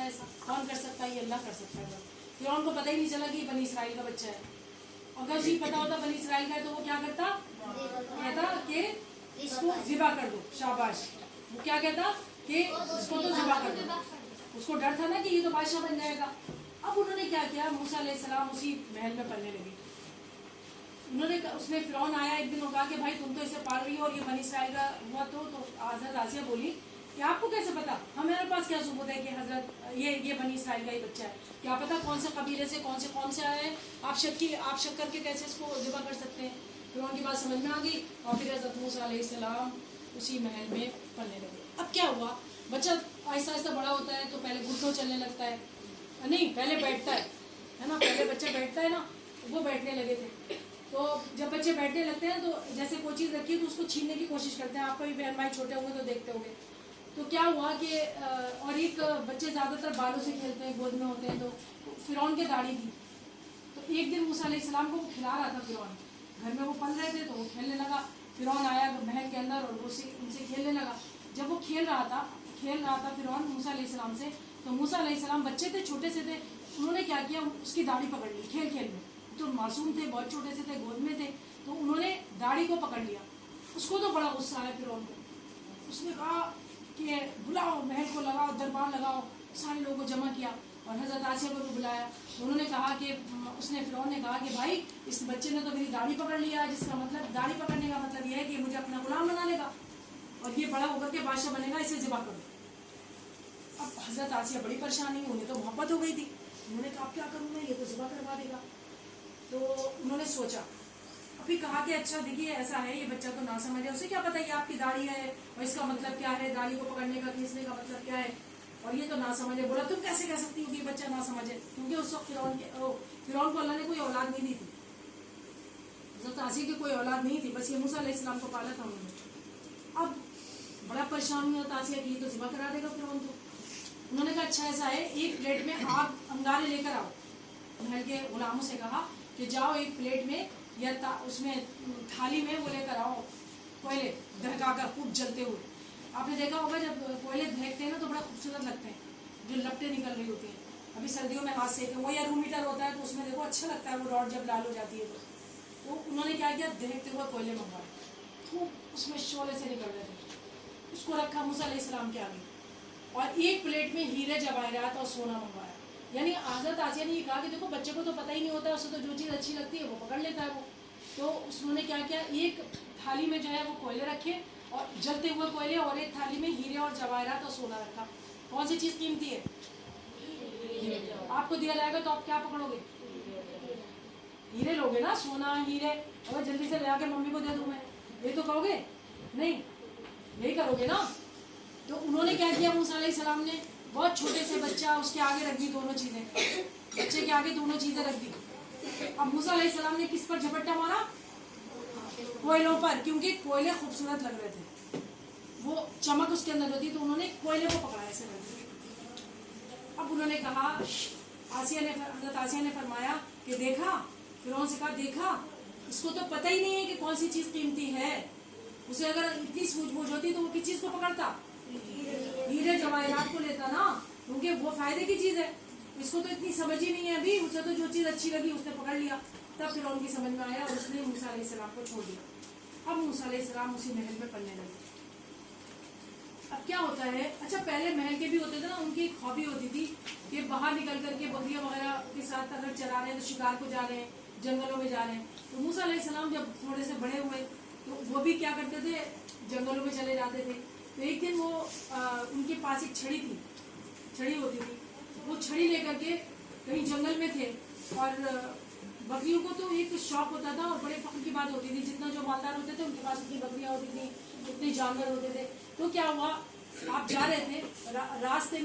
है ऐसा? कौन कर सकता है? ये अल्लाह कर सकता है। फिरौन को पता ही नहीं चला कि ये बनी इसराइल का बच्चा है। अगर उसे पता होता बनी इसराइल का है तो वो क्या करता? कहता कि इसको ज़िबा कर दो। शाबाश। वो क्या कहता कि इसको तो ज़िबा कर दो। उसको डर था ना कि ये तो बादशाह बन जाएगा। अब उन्होंने क्या किया, मूसा अलैहिस्सलाम उसी महल में पलने लगे। उसमें फिरौन आया एक दिन, वो कहा कि भाई तुम तो इसे पाल रही हो और ये बनी इसराइल का हुआ तो हज़रत आसिया बोली कि आपको कैसे पता? हमारे पास क्या सबूत है कि हज़रत ये बनी इसराइल का ही बच्चा है? क्या पता कौन से कबीले से कौन से आए हैं? आप शक करके कैसे इसको ज़िबा कर सकते हैं? फिर उनकी बात समझ में आ गई और फिर हज़रत मूसा अलैहिस्सलाम उसी महल में पलने लगे। अब क्या हुआ, बच्चा आहिस्ता आहिस्ता बड़ा होता है तो पहले घुटनों चलने लगता है, नहीं पहले बैठता है ना, पहले बच्चा बैठता है ना, वो बैठने लगे थे। तो जब बच्चे बैठने लगते हैं तो जैसे कोई चीज़ रखी है तो उसको छीनने की कोशिश करते हैं। आपका भी बहन भाई छोटे होंगे तो देखते होंगे। तो क्या हुआ कि और एक बच्चे ज़्यादातर बालों से खेलते हैं, गोद में होते हैं, तो फिरौन की दाढ़ी थी। तो एक दिन मूसा अलैहिस्सलाम को खिला रहा था फिरौन, घर में वो पल रहे थे तो वो खेलने लगा। फिरौन आया महल के अंदर और उनसे खेलने लगा। जब वो खेल रहा था फिरौन मूसा अलैहिस्सलाम से, तो मूसा अलैहिस्सलाम बच्चे थे, छोटे से थे, उन्होंने क्या किया, उसकी दाढ़ी पकड़ ली खेल में। तो मासूम थे, बहुत छोटे से थे, गोद में थे, तो उन्होंने दाढ़ी को पकड़ लिया। उसको तो बड़ा गुस्सा आया फिरौन को। उसने कहा कि बुलाओ, महल को लगाओ, दरबार लगाओ, सारे लोगों को जमा किया और हज़रत आसिया को भी बुलाया। उन्होंने कहा कि फिरौन ने कहा कि भाई इस बच्चे ने तो मेरी दाढ़ी पकड़ लिया, जिसका मतलब दाढ़ी पकड़ने का मतलब यह है कि मुझे अपना गुलाम बना लेगा और ये बड़ा होकर के बादशाह बनेगा, इसे ज़िबा करो। अब हज़रत आसिया बड़ी परेशानी, उन्हें तो मोहब्बत हो गई थी। उन्होंने कहा अब क्या करूँ मैं, ये तो ज़िबा करवा देगा। तो उन्होंने सोचा, अभी कहा कि अच्छा देखिए ऐसा है, ये बच्चा तो ना समझे, उसे क्या पता ये आपकी दाढ़ी है और इसका मतलब क्या है, दाढ़ी को पकड़ने का खींचने का मतलब क्या है, और ये तो ना समझे। बोला तुम कैसे कह सकती हो कि ये बच्चा ना समझे, क्योंकि उस वक्त फिरौन को अल्लाह ने कोई औलाद नहीं दी थी, हज़रत आसिया की कोई औलाद नहीं थी, बस ये मूसा अलैहिस्सलाम को पाला था उन्होंने। अब बड़ा परेशान हुआ आसिया की, तो ज़िबा करा देगा फिरौन को। उन्होंने कहा अच्छा ऐसा है, एक प्लेट में आग अंगारे लेकर आओ। महल के गुलामों से कहा कि जाओ एक प्लेट में या उसमें थाली में वो लेकर आओ कोयले, दहकाकर खूब जलते हुए। आपने देखा होगा जब कोयले दहकते हैं ना तो बड़ा खूबसूरत लगते हैं, जो लपटें निकल रही होती हैं। अभी सर्दियों में हाथ सेके वो या रूम हीटर होता है तो उसमें देखो अच्छा लगता है, वो रॉड जब लाल हो जाती है तो उन्होंने क्या किया, दहकते हुए कोयले मंगवाए, खूब उसमें शोले से निकल रहे थे। उसको रखा मूसा अलैहिस्सलाम के आगे और एक प्लेट में हीरे जवाहरात और सोना मंगवाया। यानी हज़रत आसिया ने ये कहा कि देखो बच्चे को तो पता ही नहीं होता, उसे तो जो चीज़ अच्छी लगती है वो पकड़ लेता है वो। तो उन्होंने क्या किया, एक थाली में जो है वो कोयले रखे और जलते हुए कोयले, और एक थाली में हीरे और जवाहरात और सोना रखा। कौन सी चीज़ कीमती है? आपको दिया जाएगा तो आप क्या पकड़ोगे? हीरे लोगे ना, सोना हीरे। अगर जल्दी से ले आके मम्मी को दे दूँ मैं, ये तो कहोगे नहीं, यही करोगे ना। तो उन्होंने क्या किया, मूसा अलैहिस्सलाम ने बहुत छोटे से बच्चा उसके आगे रख दी, दोनों चीज़ें बच्चे के आगे दोनों चीज़ें रख दी। अब मूसा अलैहिस्सलाम ने किस पर झपट्टा मारा? कोयलों पर, क्योंकि कोयले खूबसूरत लग रहे थे, वो चमक उसके अंदर होती, तो उन्होंने कोयले को पकड़ा ऐसे करके। अब उन्होंने कहा, हज़रत आसिया ने फरमाया कि देखा, फिरौन से कहा देखा, इसको तो पता ही नहीं है कि कौन सी चीज़ कीमती है। उसे अगर इतनी सूझबूझ होती तो वो किस चीज़ को पकड़ता? हीरे जवाहरात को लेता ना, क्योंकि वो फायदे की चीज़ है। इसको तो इतनी समझ ही नहीं है अभी, उसे तो जो चीज़ अच्छी लगी उसने पकड़ लिया। तब फिर उनकी समझ में आया और उसने मूसा अलैहिस्सलाम को छोड़ दिया। अब मूसा अलैहिस्सलाम उसी महल में पलने लगे। अब क्या होता है, अच्छा पहले महल के भी होते थे ना, उनकी एक हॉबी होती थी कि बाहर निकल करके बकरियां वगैरह के साथ अगर चरा रहे हैं तो शिकार को जा रहे हैं, जंगलों में जा रहे हैं। तो मूसा अलैहिस्सलाम जब थोड़े से बड़े हुए तो वो भी क्या करते थे, जंगलों में चले जाते थे। तो एक दिन वो उनके पास एक छड़ी होती थी, वो छड़ी लेकर के कहीं जंगल में थे और बकरियों को तो एक शौक होता था और बड़े फख्र की बात होती थी, जितना जो मालदार होते थे उनके पास उतनी बकरियां होती थी, उतने जानवर होते थे। तो क्या हुआ, आप जा रहे थे रास्ते